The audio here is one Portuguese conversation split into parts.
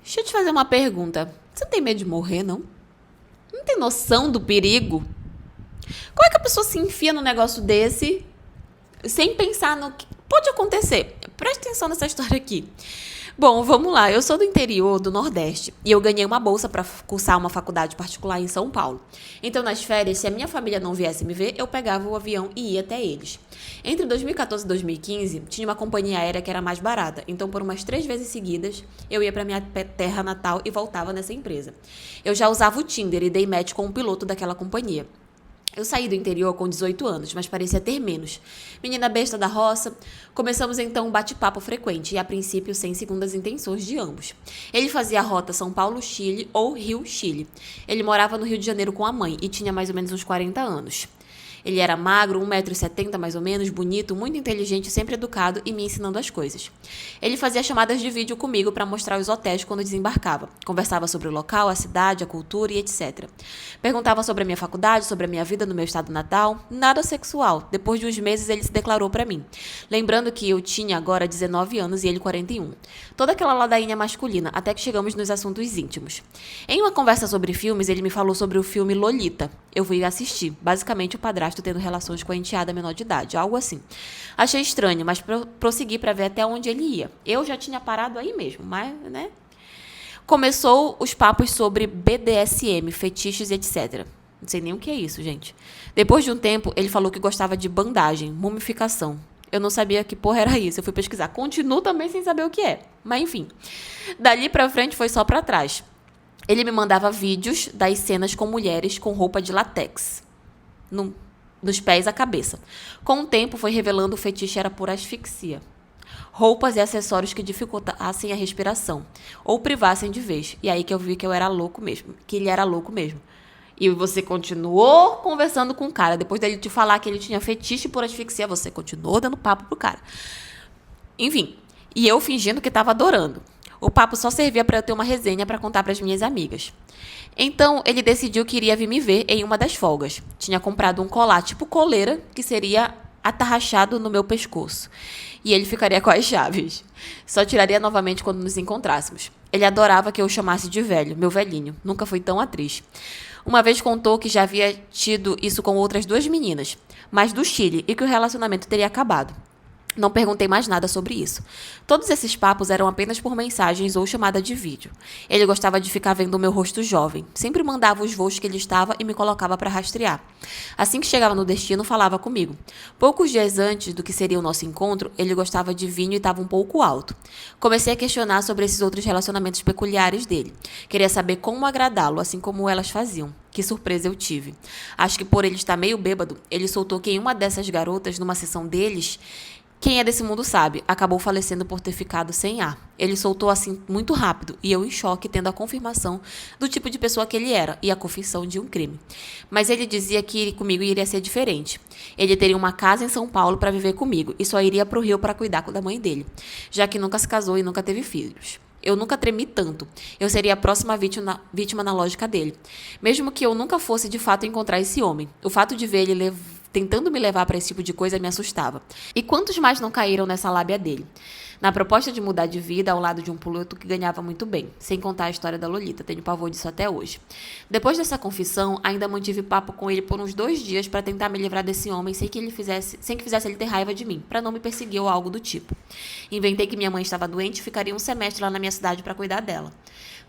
Deixa eu te fazer uma pergunta. Você não tem medo de morrer, não? Não tem noção do perigo? Como é que a pessoa se enfia num negócio desse sem pensar no que pode acontecer? Presta atenção nessa história aqui. Bom, vamos lá. Eu sou do interior do Nordeste e eu ganhei uma bolsa para cursar uma faculdade particular em São Paulo. Então, nas férias, se a minha família não viesse me ver, eu pegava o avião e ia até eles. Entre 2014 e 2015, tinha uma companhia aérea que era mais barata. Então, por umas 3 vezes seguidas, eu ia para minha terra natal e voltava nessa empresa. Eu já usava o Tinder e dei match com o piloto daquela companhia. Eu saí do interior com 18 anos, mas parecia ter menos. Menina besta da roça, começamos então um bate-papo frequente e a princípio sem segundas intenções de ambos. Ele fazia a rota São Paulo-Chile ou Rio-Chile. Ele morava no Rio de Janeiro com a mãe e tinha mais ou menos uns 40 anos. Ele era magro, 1,70 m mais ou menos, bonito, muito inteligente, sempre educado e me ensinando as coisas. Ele fazia chamadas de vídeo comigo para mostrar os hotéis quando desembarcava. Conversava sobre o local, a cidade, a cultura e etc. Perguntava sobre a minha faculdade, sobre a minha vida no meu estado natal. Nada sexual. Depois de uns meses ele se declarou para mim. Lembrando que eu tinha agora 19 anos e ele 41. Toda aquela ladainha masculina, até que chegamos nos assuntos íntimos. Em uma conversa sobre filmes, ele me falou sobre o filme Lolita. Eu fui assistir. Basicamente o padrasto tendo relações com a enteada menor de idade, algo assim. Achei estranho, mas prossegui para ver até onde ele ia. Eu já tinha parado aí mesmo, mas, né? Começou os papos sobre BDSM, fetiches, etc. Não sei nem o que é isso, gente. Depois de um tempo, ele falou que gostava de bandagem, mumificação. Eu não sabia que porra era isso, eu fui pesquisar. Continuo também sem saber o que é. Mas enfim. Dali pra frente foi só pra trás. Ele me mandava vídeos das cenas com mulheres com roupa de látex. Dos pés à cabeça. Com o tempo, foi revelando o fetiche era por asfixia. Roupas e acessórios que dificultassem a respiração. Ou privassem de vez. E aí que eu vi que eu era louco mesmo. Que ele era louco mesmo. E você continuou conversando com o cara. Depois dele te falar que ele tinha fetiche por asfixia, você continuou dando papo pro cara. Enfim. E eu fingindo que estava adorando. O papo só servia para eu ter uma resenha para contar para as minhas amigas. Então, ele decidiu que iria vir me ver em uma das folgas. Tinha comprado um colar tipo coleira, que seria atarrachado no meu pescoço. E ele ficaria com as chaves. Só tiraria novamente quando nos encontrássemos. Ele adorava que eu o chamasse de velho, meu velhinho. Nunca fui tão atriz. Uma vez contou que já havia tido isso com outras 2 meninas, mas do Chile, e que o relacionamento teria acabado. Não perguntei mais nada sobre isso. Todos esses papos eram apenas por mensagens ou chamada de vídeo. Ele gostava de ficar vendo o meu rosto jovem. Sempre mandava os voos que ele estava e me colocava para rastrear. Assim que chegava no destino, falava comigo. Poucos dias antes do que seria o nosso encontro, ele gostava de vinho e estava um pouco alto. Comecei a questionar sobre esses outros relacionamentos peculiares dele. Queria saber como agradá-lo, assim como elas faziam. Que surpresa eu tive. Acho que por ele estar meio bêbado, ele soltou que em uma dessas garotas, numa sessão deles, quem é desse mundo sabe, acabou falecendo por ter ficado sem ar. Ele soltou assim muito rápido e eu em choque, tendo a confirmação do tipo de pessoa que ele era e a confissão de um crime. Mas ele dizia que comigo iria ser diferente. Ele teria uma casa em São Paulo para viver comigo e só iria para o Rio para cuidar da mãe dele, já que nunca se casou e nunca teve filhos. Eu nunca tremi tanto. Eu seria a próxima vítima na lógica dele. Mesmo que eu nunca fosse de fato encontrar esse homem. O fato de ver ele tentando me levar para esse tipo de coisa me assustava. E quantos mais não caíram nessa lábia dele? Na proposta de mudar de vida ao lado de um piloto que ganhava muito bem, sem contar a história da Lolita, tenho pavor disso até hoje. Depois dessa confissão, ainda mantive papo com ele por uns 2 dias para tentar me livrar desse homem sem que fizesse ele ter raiva de mim, para não me perseguir ou algo do tipo. Inventei que minha mãe estava doente e ficaria um semestre lá na minha cidade para cuidar dela.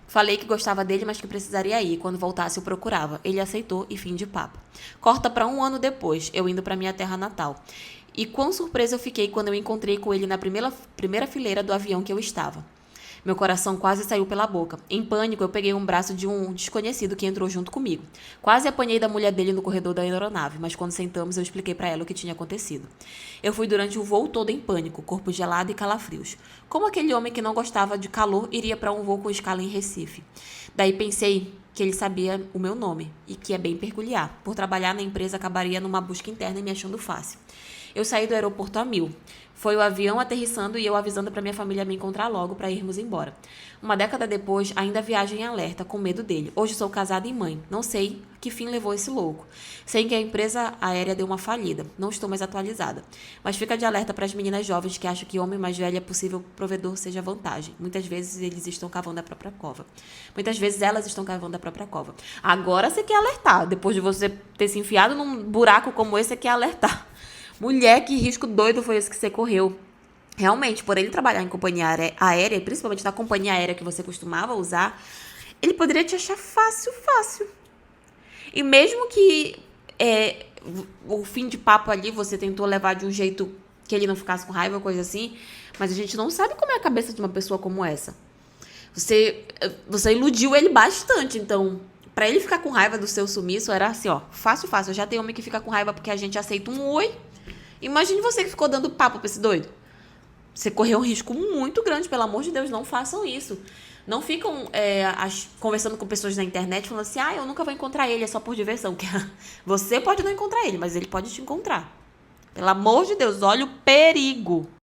Falei que gostava dele, mas que precisaria ir. Quando voltasse, eu procurava. Ele aceitou e fim de papo. Corta para 1 ano depois, eu indo para minha terra natal. E quão surpresa eu fiquei quando eu encontrei com ele na primeira fileira do avião que eu estava. Meu coração quase saiu pela boca. Em pânico, eu peguei um braço de um desconhecido que entrou junto comigo. Quase apanhei da mulher dele no corredor da aeronave, mas quando sentamos, eu expliquei para ela o que tinha acontecido. Eu fui durante o voo todo em pânico, corpo gelado e calafrios. Como aquele homem que não gostava de calor iria para um voo com escala em Recife? Daí pensei que ele sabia o meu nome, e que é bem peculiar. Por trabalhar na empresa, acabaria numa busca interna e me achando fácil. Eu saí do aeroporto a mil. Foi o avião aterrissando e eu avisando para minha família me encontrar logo para irmos embora. Uma década depois, ainda viajo em alerta, com medo dele. Hoje sou casada e mãe. Não sei que fim levou esse louco. Sei que a empresa aérea deu uma falida. Não estou mais atualizada. Mas fica de alerta para as meninas jovens que acham que homem mais velho é possível provedor seja vantagem. Muitas vezes eles estão cavando a própria cova. Muitas vezes elas estão cavando a própria cova. Agora você quer alertar. Depois de você ter se enfiado num buraco como esse, você quer alertar. Mulher, que risco doido foi esse que você correu. Realmente, por ele trabalhar em companhia aérea, e principalmente na companhia aérea que você costumava usar, ele poderia te achar fácil, fácil. E mesmo que o fim de papo ali você tentou levar de um jeito que ele não ficasse com raiva, coisa assim, mas a gente não sabe como é a cabeça de uma pessoa como essa. Você iludiu ele bastante, então, pra ele ficar com raiva do seu sumiço, era assim, ó, fácil, fácil. Já tem homem que fica com raiva porque a gente aceita um oi. Imagine você que ficou dando papo pra esse doido. Você correu um risco muito grande, pelo amor de Deus, não façam isso. Não ficam conversando com pessoas na internet falando assim, eu nunca vou encontrar ele, é só por diversão. Você pode não encontrar ele, mas ele pode te encontrar. Pelo amor de Deus, olha o perigo.